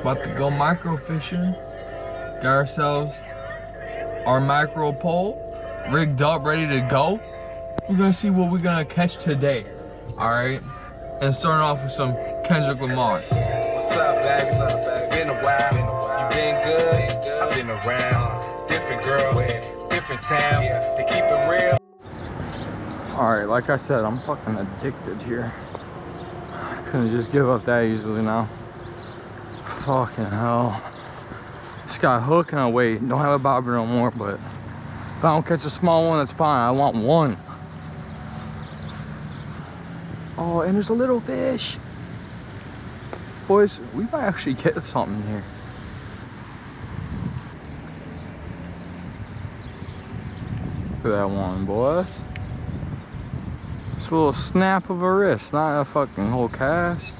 About to go micro fishing. Got ourselves our micro pole rigged up, ready to go. We're gonna see what we're gonna catch today. Alright? And starting off with some Kendrick Lamar. What's up, baby? It's been a while. You been good? I've been around. Different girl, different town. They keep it real. Alright, like I said, I'm fucking addicted here. I couldn't just give up that easily now. Fucking hell. Just got a hook and I wait. Don't have a bobber no more, but if I don't catch a small one, that's fine. I want one. Oh, and there's a little fish. Boys, we might actually get something here. Look at that one, boys. It's a little snap of a wrist, not a fucking whole cast.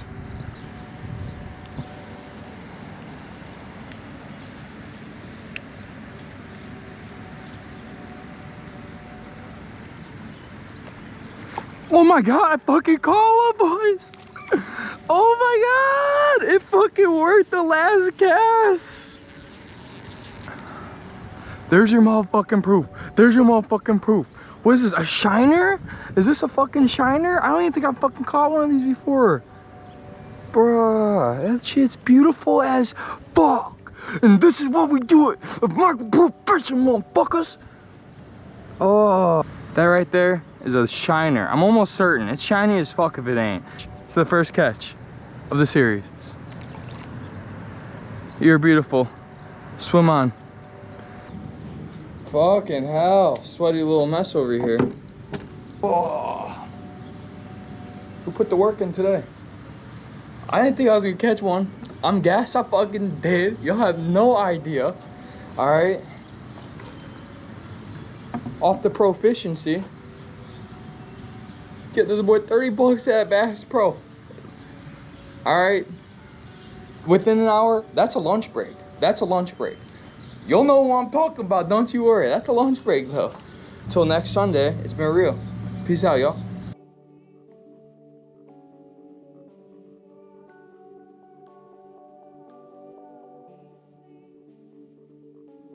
Oh my god, I fucking caught one, boys! Oh my god! It fucking worked the last cast! There's your motherfucking proof. There's your motherfucking proof. What is this, a shiner? Is this a fucking shiner? I don't even think I've fucking caught one of these before. Bruh, that shit's beautiful as fuck. And this is what we do it. Micro professional motherfuckers. Oh, that right there is a shiner. I'm almost certain. It's shiny as fuck if it ain't. It's the first catch of the series. You're beautiful. Swim on. Fucking hell. Sweaty little mess over here. Oh. Who put the work in today? I didn't think I was gonna catch one. I'm gassed, I fucking did. Y'all have no idea. Alright. Off the Profishiency. Get this boy 30 bucks at Bass Pro. Alright. Within an hour, that's a lunch break. That's a lunch break. You'll know what I'm talking about, don't you worry. That's a lunch break though. Until next Sunday, it's been real. Peace out, y'all.